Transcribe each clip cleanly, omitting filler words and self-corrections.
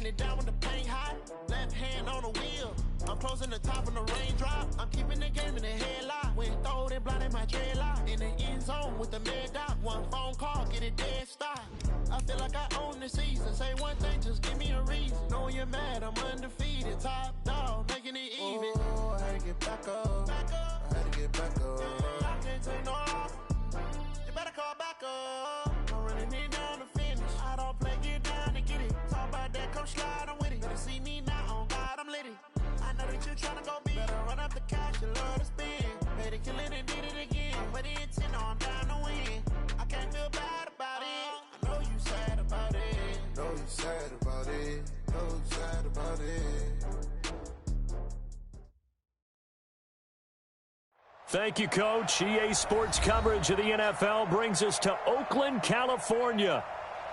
it down when the paint hot. Left hand on the wheel. I'm closing the top of the raindrop. I'm keeping the game in the headlock. When throwed and blinded my dreadlock. In the end zone with the mad dot. One phone call, get it dead stop. I feel like I own the season. Say one thing, just give me a reason. Know you're mad, I'm undefeated. Top dog, making it even. Oh, I had to get back up. I had to get back up. I can't take no loss. You better call back up. I'm running it down to finish. I don't play, get down to get it. Talk about that, come slide, I'm with it. Better see me now, on God, I'm lit it. I know that you're trying to go big. Better run up the cash, you love to spend. Made it, kill it, and did it again. But the intent, no, I'm down to win. I can't feel bad about it. I know you sad about it. Know you sad about it. Know you sad about it. Thank you, Coach. EA Sports coverage of the NFL brings us to Oakland, California.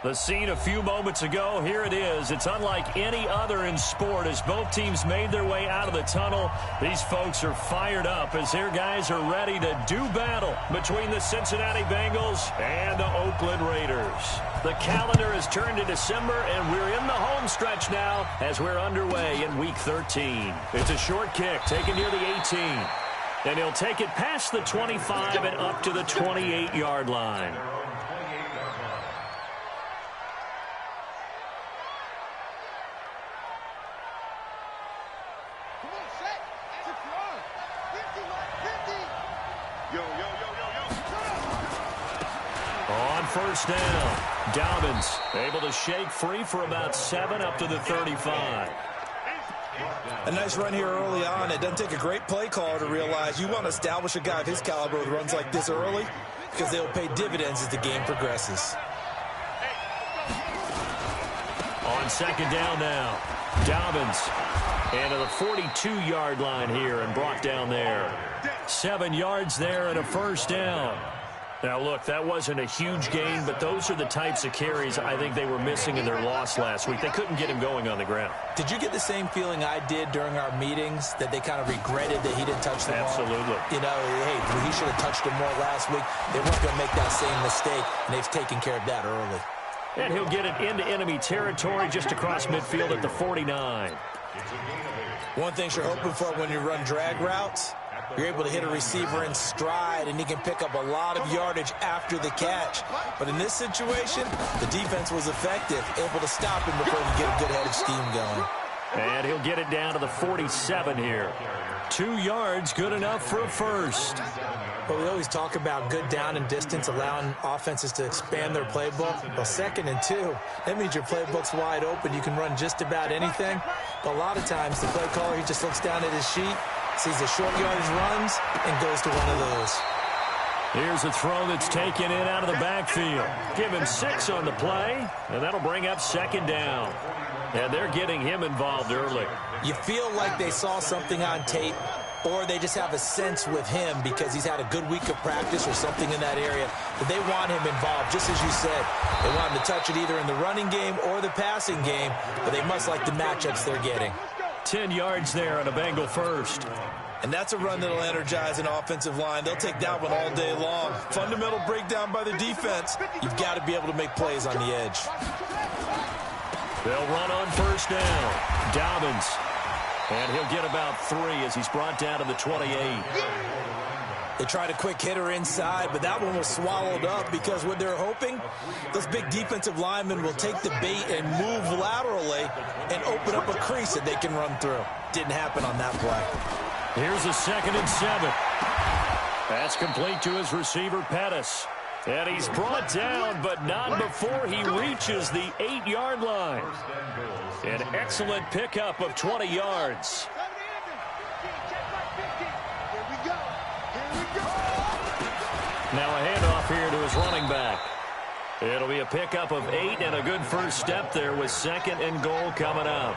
The scene a few moments ago, here it is. It's unlike any other in sport as both teams made their way out of the tunnel. These folks are fired up as their guys are ready to do battle between the Cincinnati Bengals and the Oakland Raiders. The calendar has turned to December, and we're in the home stretch now as we're underway in Week 13. It's a short kick taken near the 18. And he'll take it past the 25 and up to the 28-yard line. On first down, Dobbins able to shake free for about 7 up to the 35. A nice run here early on. It doesn't take a great play caller to realize you want to establish a guy of his caliber with runs like this early because they'll pay dividends as the game progresses. On second down now, Dobbins into the 42-yard line here and brought down there. 7 yards there and a first down. Now, look, that wasn't a huge gain, but those are the types of carries I think they were missing in their loss last week. They couldn't get him going on the ground. Did you get the same feeling I did during our meetings, that they kind of regretted that he didn't touch the ball? Absolutely. You know, hey, he should have touched him more last week. They weren't going to make that same mistake, and they've taken care of that early. And he'll get it into enemy territory just across midfield at the 49. One thing you're hoping for when you run drag routes, you're able to hit a receiver in stride, and he can pick up a lot of yardage after the catch. But in this situation, the defense was effective, able to stop him before he get a good head of steam going. And he'll get it down to the 47 here. 2 yards, good enough for a first. Well, we always talk about good down and distance, allowing offenses to expand their playbook. Well, 2nd and 2, that means your playbook's wide open. You can run just about anything. But a lot of times, the play caller, he just looks down at his sheet, sees the short yardage runs, and goes to one of those. Here's a throw that's taken in out of the backfield. Give him 6 on the play, and that'll bring up second down. And they're getting him involved early. You feel like they saw something on tape, or they just have a sense with him because he's had a good week of practice or something in that area, but they want him involved, just as you said. They want him to touch it either in the running game or the passing game, but they must like the matchups they're getting. 10 yards there on a Bengal first. And that's a run that'll energize an offensive line. They'll take that one all day long. Fundamental breakdown by the defense. You've got to be able to make plays on the edge. They'll run on first down. Dobbins. And he'll get about 3 as he's brought down to the 28. They tried a quick hitter inside, but that one was swallowed up because what they're hoping, those big defensive linemen will take the bait and move laterally and open up a crease that they can run through. Didn't happen on that play. Here's a 2nd and 7. That's complete to his receiver, Pettis. And he's brought down, but not before he reaches the 8-yard line. An excellent pickup of 20 yards. Now a handoff here to his running back. It'll be a pickup of 8 and a good first step there with 2nd and goal coming up.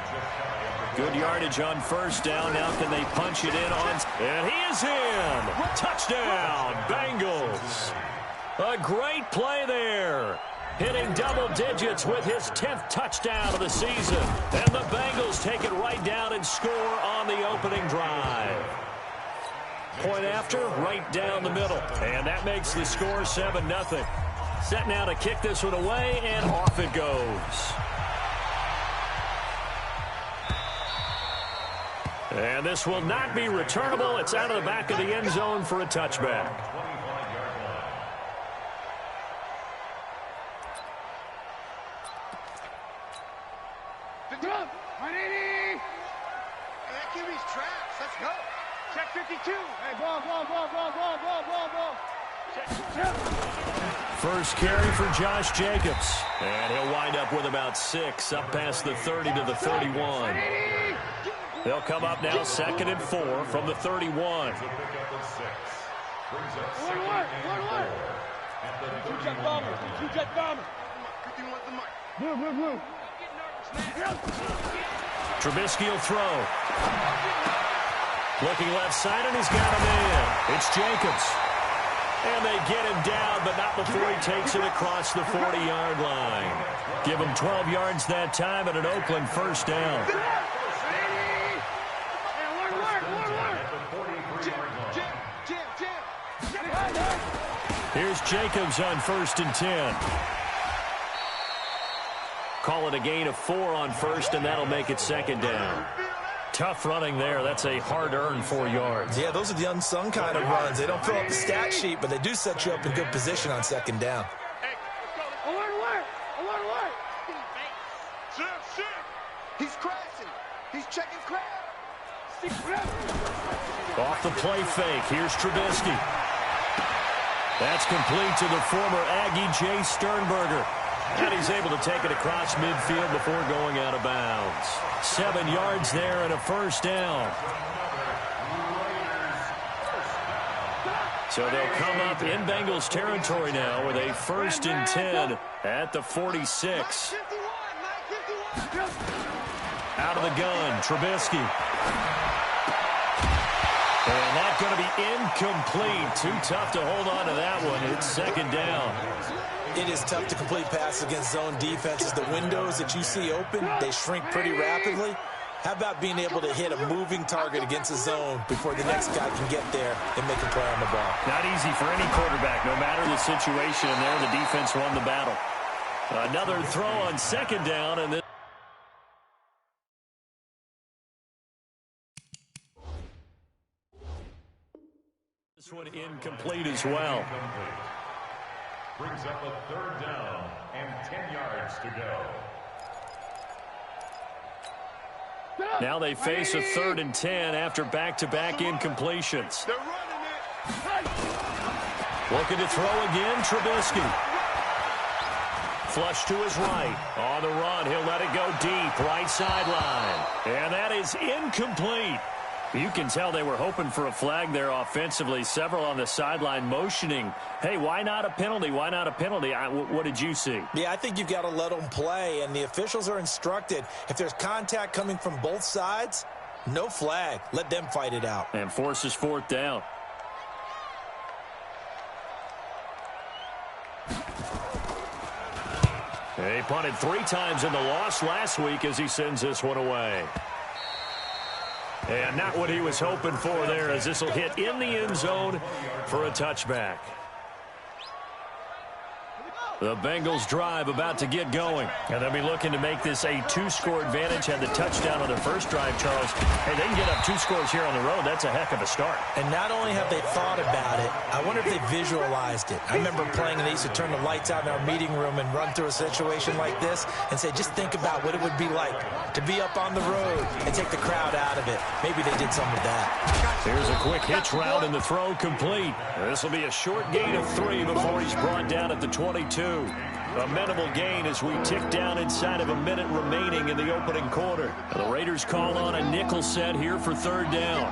Good yardage on first down. Now can they punch it in on... And he is in! Touchdown, Bengals! A great play there. Hitting double digits with his 10th touchdown of the season. And the Bengals take it right down and score on the opening drive. Point after, right down the middle. And that makes the score 7-0. Set now to kick this one away, and off it goes. And this will not be returnable. It's out of the back of the end zone for a touchback. Let's go. Check 52. Hey, ball. First carry for Josh Jacobs. And he'll wind up with about 6 up past the 30 to the 31. They'll come up now 2nd and 4 from the 31. Two-jet bomber. Move. Trubisky will throw. Looking left side, and he's got him in. It's Jacobs. And they get him down, but not before he takes it across the 40-yard line. Give him 12 yards that time and an Oakland first down. Here's Jacobs on 1st and 10. Call it a gain of 4 on 1st, and that'll make it 2nd down. Tough running there. That's a hard-earned 4 yards. Yeah, those are the unsung kind of runs. They don't fill up the stat sheet, but they do set you up in good position on 2nd down. Alert! He's crashing. He's checking crowd. Off the play fake. Here's Trubisky. That's complete to the former Aggie Jay Sternberger. And he's able to take it across midfield before going out of bounds. 7 yards there and a first down. So they'll come up in Bengals territory now with a 1st and 10 at the 46. Out of the gun, Trubisky. And that's going to be incomplete. Too tough to hold on to that one. It's 2nd down. It is tough to complete passes against zone defenses. The windows that you see open, they shrink pretty rapidly. How about being able to hit a moving target against a zone before the next guy can get there and make a play on the ball? Not easy for any quarterback, no matter the situation. And there, the defense won the battle. Another throw on 2nd down, and this one incomplete as well. Brings up a 3rd down and 10 yards to go. Now they face a 3rd and 10 after back-to-back incompletions. Looking to throw again, Trubisky. Flush to his right. On the run, he'll let it go deep, right sideline. And that is incomplete. You can tell they were hoping for a flag there offensively. Several on the sideline motioning, hey, why not a penalty? Why not a penalty? What did you see? Yeah, I think you've got to let them play, and the officials are instructed. If there's contact coming from both sides, no flag. Let them fight it out. And forces 4th down. He punted 3 times in the loss last week as he sends this one away. And not what he was hoping for there, as this will hit in the end zone for a touchback. The Bengals drive about to get going. And they'll be looking to make this a 2-score advantage. Had the touchdown on their first drive, Charles. Hey, they can get up 2 scores here on the road. That's a heck of a start. And not only have they thought about it, I wonder if they visualized it. I remember playing, and they used to turn the lights out in our meeting room and run through a situation like this and say, just think about what it would be like to be up on the road and take the crowd out of it. Maybe they did some of that. Here's a quick hitch route, and the throw complete. This will be a short gain of 3 before he's brought down at the 22. A minimal gain as we tick down inside of a minute remaining in the opening quarter. The Raiders call on a nickel set here for 3rd down.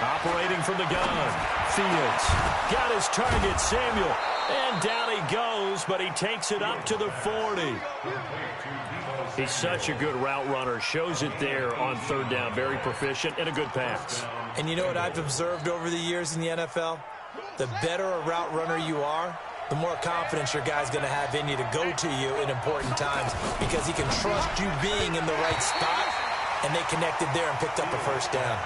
Operating from the gun. Fields got his target, Samuel. And down he goes, but he takes it up to the 40. He's such a good route runner. Shows it there on 3rd down. Very proficient and a good pass. And you know what I've observed over the years in the NFL? The better a route runner you are, the more confidence your guy's going to have in you to go to you in important times, because he can trust you being in the right spot, and they connected there and picked up a 1st down.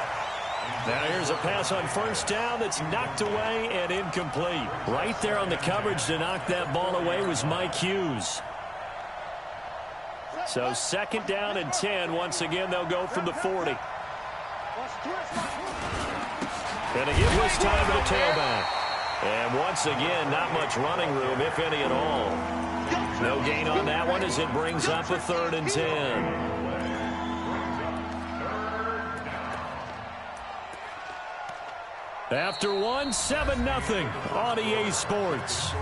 Now here's a pass on 1st down that's knocked away and incomplete. Right there on the coverage to knock that ball away was Mike Hughes. So 2nd down and 10. Once again, they'll go from the 40. Gonna give this time to the tailback. And once again, not much running room, if any at all. No gain on that one as it brings up a 3rd and 10. After one, 7-0 on EA Sports.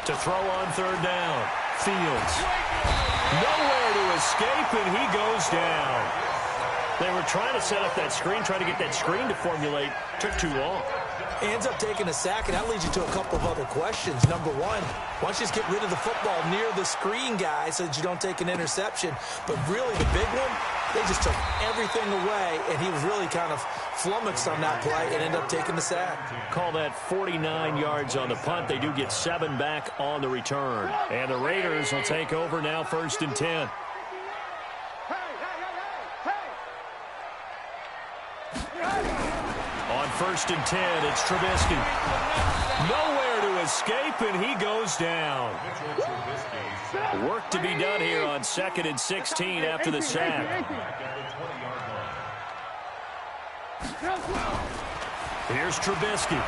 To throw on 3rd down. Fields. Nowhere to escape, and he goes down. They were trying to set up that screen, trying to get that screen to formulate. Took too long. He ends up taking a sack, and that leads you to a couple of other questions. Number one, why don't you just get rid of the football near the screen guy so that you don't take an interception? But really, the big one, they just took everything away, and he was really kind of flummoxed on that play and ended up taking the sack. Call that 49 yards on the punt. They do get 7 back on the return. And the Raiders will take over now, 1st and 10. On 1st and 10, it's Trubisky. Nowhere to escape, and he goes down. Work to be done here on 2nd and 16 after the sack. Here's Trubisky.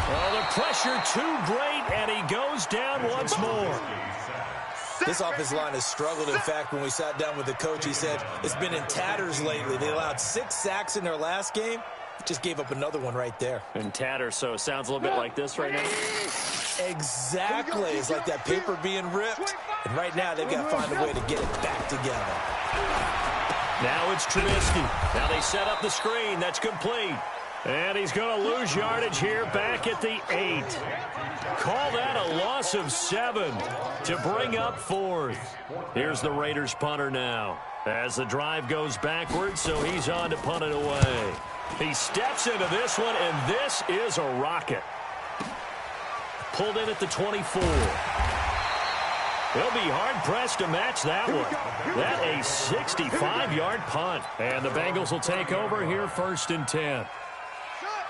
Oh, the pressure too great, and he goes down once more. This offensive line has struggled. In fact, when we sat down with the coach, he said it's been in tatters lately. They allowed 6 sacks in their last game. Just gave up another one right there. In tatters, so it sounds a little bit like this right now. Exactly. It's like that paper being ripped. And right now, they've got to find a way to get it back together. Now it's Trubisky. Now they set up the screen. That's complete. And he's going to lose yardage here back at the 8. Call that a loss of 7 to bring up 4th. Here's the Raiders punter now as the drive goes backwards, so he's on to punt it away. He steps into this one, and this is a rocket. Pulled in at the 24. They'll be hard-pressed to match that one. That a 65-yard punt. And the Bengals will take over here, 1st and 10.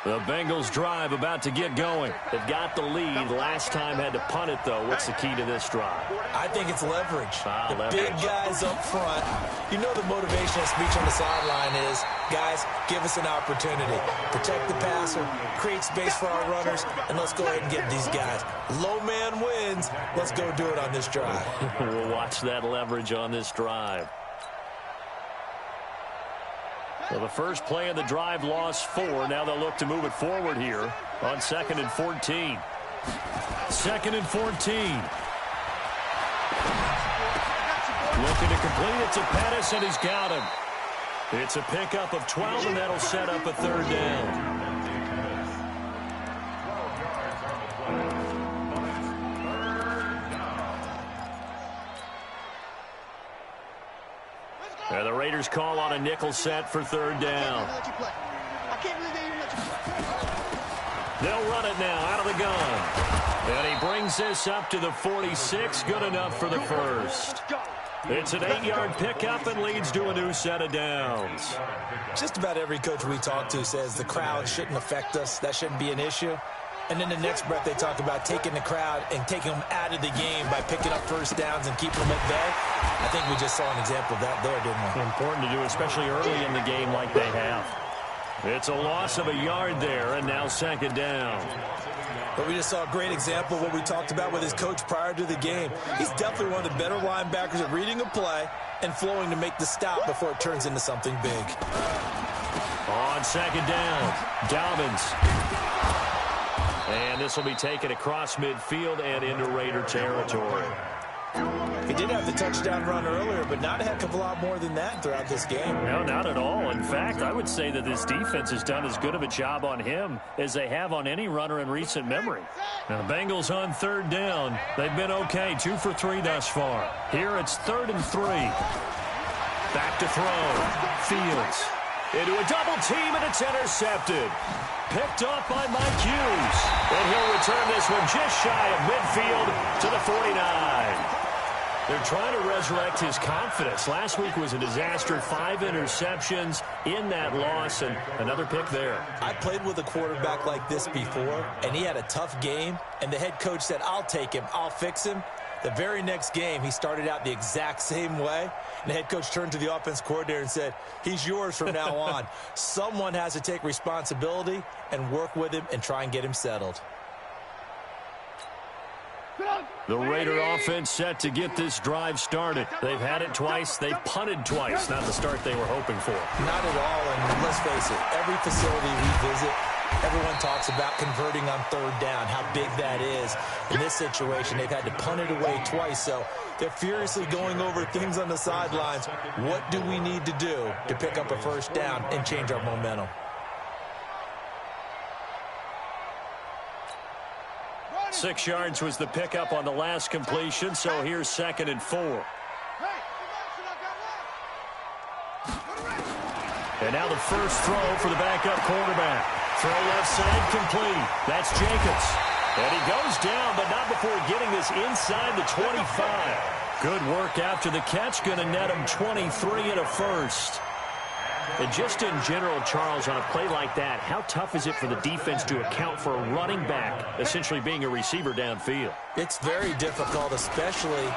The Bengals drive about to get going. They've got the lead. Last time had to punt it, though. What's the key to this drive? I think it's leverage. Leverage. Big guys up front. You know the motivational speech on the sideline is, guys, give us an opportunity. Protect the passer, create space for our runners, and let's go ahead and get these guys. Low man wins. Let's go do it on this drive. We'll watch that leverage on this drive. So the first play of the drive lost 4. Now they'll look to move it forward here on 2nd and 14. 2nd and 14. Looking to complete it to Pettis, and he's got him. It's a pickup of 12, and that'll set up a 3rd down. And the Raiders call on a nickel set for 3rd down. They'll run it now out of the gun. And he brings this up to the 46. Good enough for the first. It's an 8-yard pickup and leads to a new set of downs. Just about every coach we talk to says the crowd shouldn't affect us. That shouldn't be an issue. And in the next breath, they talk about taking the crowd and taking them out of the game by picking up first downs and keeping them at bay. I think we just saw an example of that there, didn't we? Important to do, especially early in the game like they have. It's a loss of a yard there, and now 2nd down. But we just saw a great example of what we talked about with his coach prior to the game. He's definitely one of the better linebackers at reading a play and flowing to make the stop before it turns into something big. On 2nd down, Dobbins. And this will be taken across midfield and into Raider territory. He did have the touchdown run earlier, but not a heck of a lot more than that throughout this game. No, not at all. In fact, I would say that this defense has done as good of a job on him as they have on any runner in recent memory. Now, the Bengals on 3rd down. They've been okay, 2 for 3 thus far. Here it's 3rd and 3. Back to throw. Fields. Into a double team, and it's intercepted. Picked off by Mike Hughes. And he'll return this one just shy of midfield to the 49. They're trying to resurrect his confidence. Last week was a disaster. 5 interceptions in that loss, and another pick there. I played with a quarterback like this before, and he had a tough game, and the head coach said, I'll take him, I'll fix him. The very next game, he started out the exact same way, and the head coach turned to the offense coordinator and said, he's yours from now on. Someone has to take responsibility and work with him and try and get him settled. The Raider offense set to get this drive started. They've had it twice. They've punted twice. Not the start they were hoping for. Not at all, and let's face it, every facility we visit, everyone talks about converting on third down, how big that is. In this situation, they've had to punt it away twice, so they're furiously going over things on the sidelines. What do we need to do to pick up a first down and change our momentum? 6 yards was the pickup on the last completion, so here's 2nd and 4. And now the first throw for the backup quarterback. Throw left side complete. That's Jacobs. And he goes down, but not before getting this inside the 25. Good work after the catch. Going to net him 23 and a first. And just in general, Charles, on a play like that, how tough is it for the defense to account for a running back essentially being a receiver downfield? It's very difficult, especially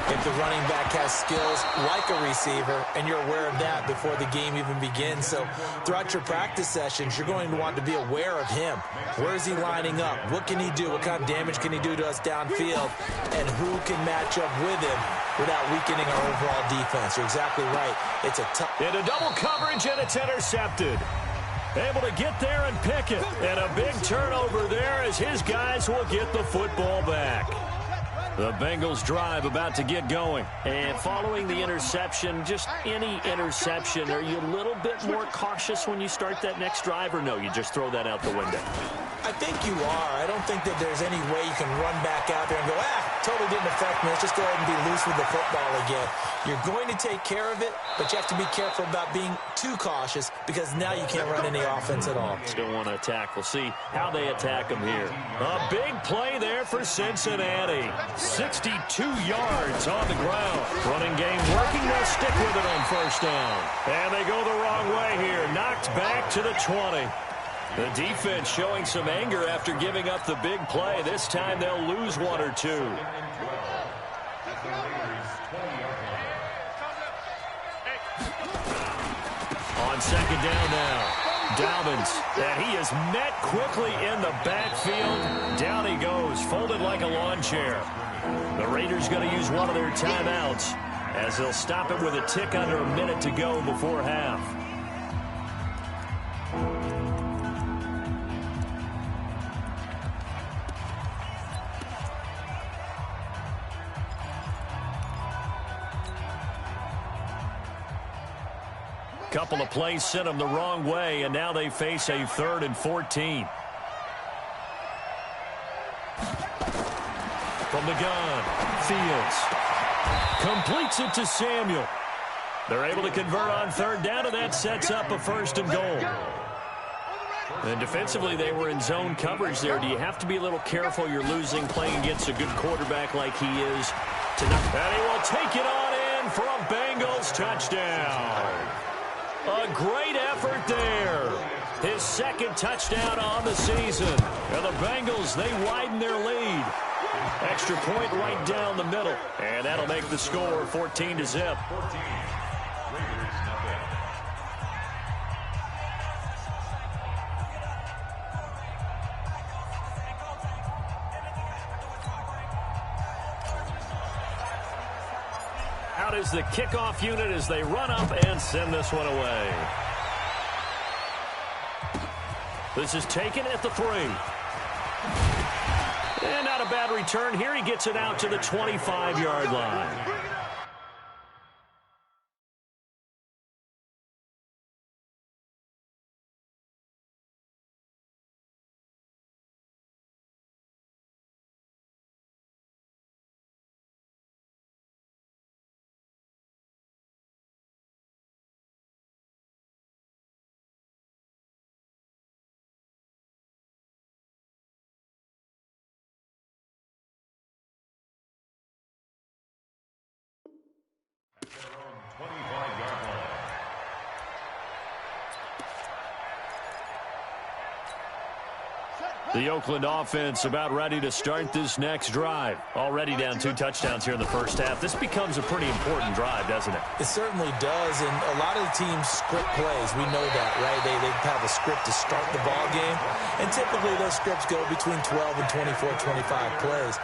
if the running back has skills like a receiver, and you're aware of that before the game even begins. So throughout your practice sessions, you're going to want to be aware of him. Where is he lining up? What can he do? What kind of damage can he do to us downfield? And who can match up with him without weakening our overall defense? You're exactly right. It's a tough... Into double coverage, and it's intercepted. Able to get there and pick it. And a big turnover there as his guys will get the football back. The Bengals drive about to get going. And following the interception, just any interception, are you a little bit more cautious when you start that next drive, or no, you just throw that out the window? I think you are. I don't think that there's any way you can run back out there and go, totally didn't affect me. Let's just go ahead and be loose with the football again. You're going to take care of it, but you have to be careful about being too cautious because now you can't run any offense at all. Still want to attack. We'll see how they attack him here. A big play there for Cincinnati. 62 yards on the ground. Running game working. They'll stick with it on first down. And they go the wrong way here. Knocked back to the 20. The defense showing some anger after giving up the big play. This time they'll lose 1 or 2. On second down now. Dobbins, and he is met quickly in the backfield. Down he goes, folded like a lawn chair. The Raiders going to use one of their timeouts as they'll stop it with a tick under a minute to go before half. Couple of plays sent them the wrong way, and now they face a 3rd and 14. From the gun, Fields completes it to Samuel. They're able to convert on third down, and that sets up a 1st and goal. And defensively, they were in zone coverage there. Do you have to be a little careful? You're losing playing against a good quarterback like he is tonight. And he will take it on in for a Bengals touchdown. A great effort there. His 2nd touchdown on the season. And the Bengals, they widen their lead. Extra point right down the middle. And that'll make the score 14-0. Out is the kickoff unit as they run up and send this one away. This is taken at the 3. And not a bad return here. He gets it out to the 25-yard line. The Oakland offense about ready to start this next drive. Already down 2 touchdowns here in the first half. This becomes a pretty important drive, doesn't it? It certainly does, and a lot of the teams script plays. We know that, right? They have a script to start the ball game, and typically those scripts go between 12 and 24, 25 plays.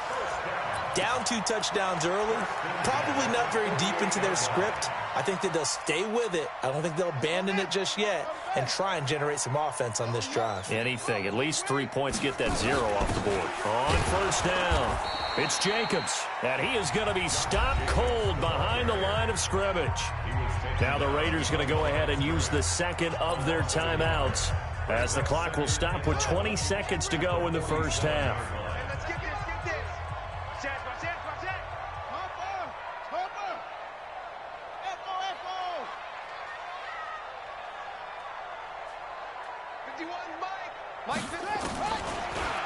Down 2 touchdowns early, probably not very deep into their script. I think that they'll stay with it. I don't think they'll abandon it just yet and try and generate some offense on this drive. Anything. At least 3 points, get that 0 off the board. On first down, it's Jacobs, and he is going to be stopped cold behind the line of scrimmage. Now the Raiders going to go ahead and use the second of their timeouts as the clock will stop with 20 seconds to go in the first half.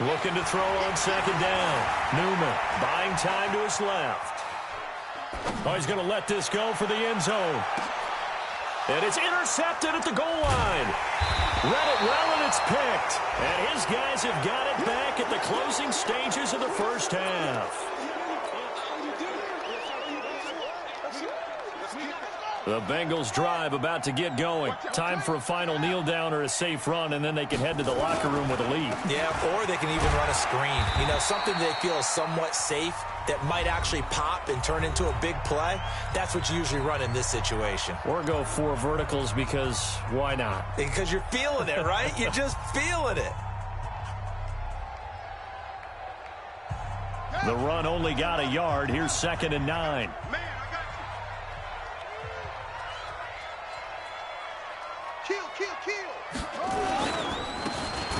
Looking to throw on second down. Newman buying time to his left. Oh, he's going to let this go for the end zone. And it's intercepted at the goal line. Read it well, and it's picked. And his guys have got it back at the closing stages of the first half. The Bengals drive about to get going. Time for a final kneel down or a safe run, and then they can head to the locker room with a lead. Yeah, or they can even run a screen. You know, something they feel is somewhat safe that might actually pop and turn into a big play. That's what you usually run in this situation. Or go 4 verticals because why not? Because you're feeling it, right? You're just feeling it. The run only got a yard. Here's 2nd and 9.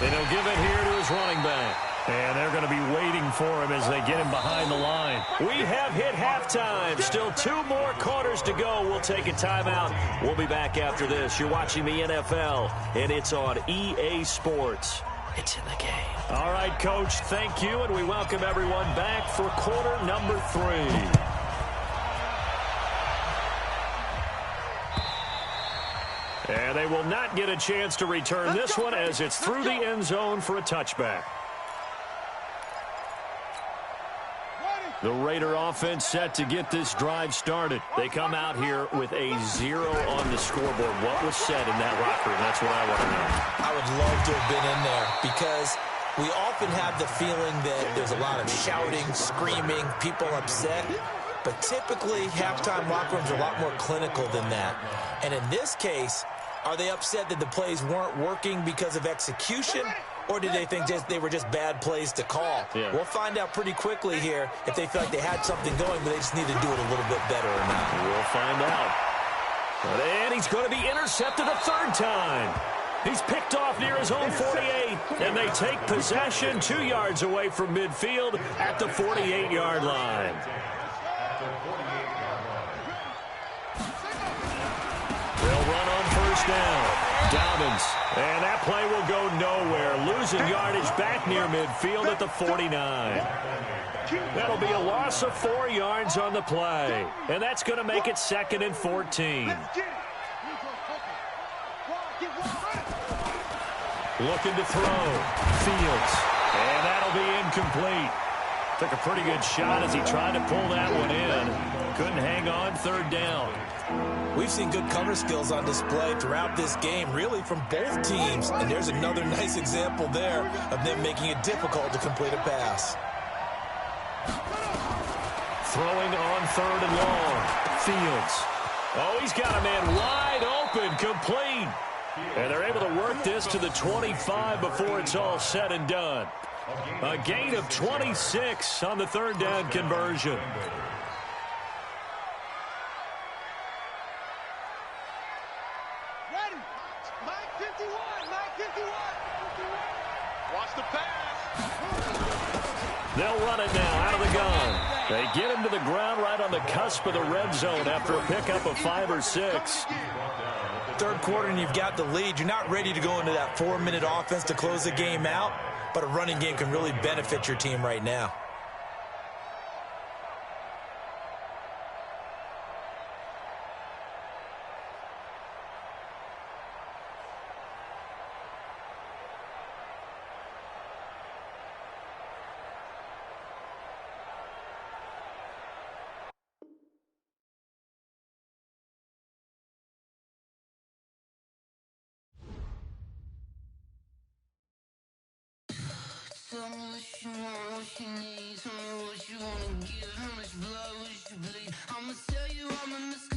And he'll give it here to his running back. And they're going to be waiting for him as they get him behind the line. We have hit halftime. Still 2 more quarters to go. We'll take a timeout. We'll be back after this. You're watching the NFL, and it's on EA Sports. It's in the game. All right, Coach, thank you, and we welcome everyone back for quarter number 3. And they will not get a chance to return this one as it's through the end zone for a touchback. The Raider offense set to get this drive started. They come out here with a 0 on the scoreboard. What was said in that locker room? That's what I want to know. I would love to have been in there because we often have the feeling that there's a lot of shouting, screaming, people upset. But typically, halftime locker rooms are a lot more clinical than that. And in this case, are they upset that the plays weren't working because of execution? Or did they think they were just bad plays to call? Yeah. We'll find out pretty quickly here if they feel like they had something going, but they just need to do it a little bit better or not. We'll find out. And he's going to be intercepted a 3rd time. He's picked off near his own 48, and they take possession 2 yards away from midfield at the 48-yard line. They'll run on first down. Dobbins, and that play will go nowhere. Losing yardage back near midfield at the 49. That'll be a loss of 4 yards on the play, and that's going to make it 2nd and 14. Looking to throw. Fields, and that'll be incomplete. Took a pretty good shot as he tried to pull that one in. Couldn't hang on 3rd down. We've seen good cover skills on display throughout this game, really from both teams. And there's another nice example there of them making it difficult to complete a pass. Throwing on 3rd and long. Fields. Oh, he's got a man wide open, complete. And they're able to work this to the 25 before it's all said and done. A gain of 26 on the 3rd down conversion. They'll run it now out of the gun. They get him to the ground right on the cusp of the red zone after a pickup of 5 or 6. 3rd quarter and you've got the lead. You're not ready to go into that 4-minute offense to close the game out, but a running game can really benefit your team right now. Tell me what you want, what you need. Tell me what you wanna give. How much blood would you bleed? I'ma tell you I'm a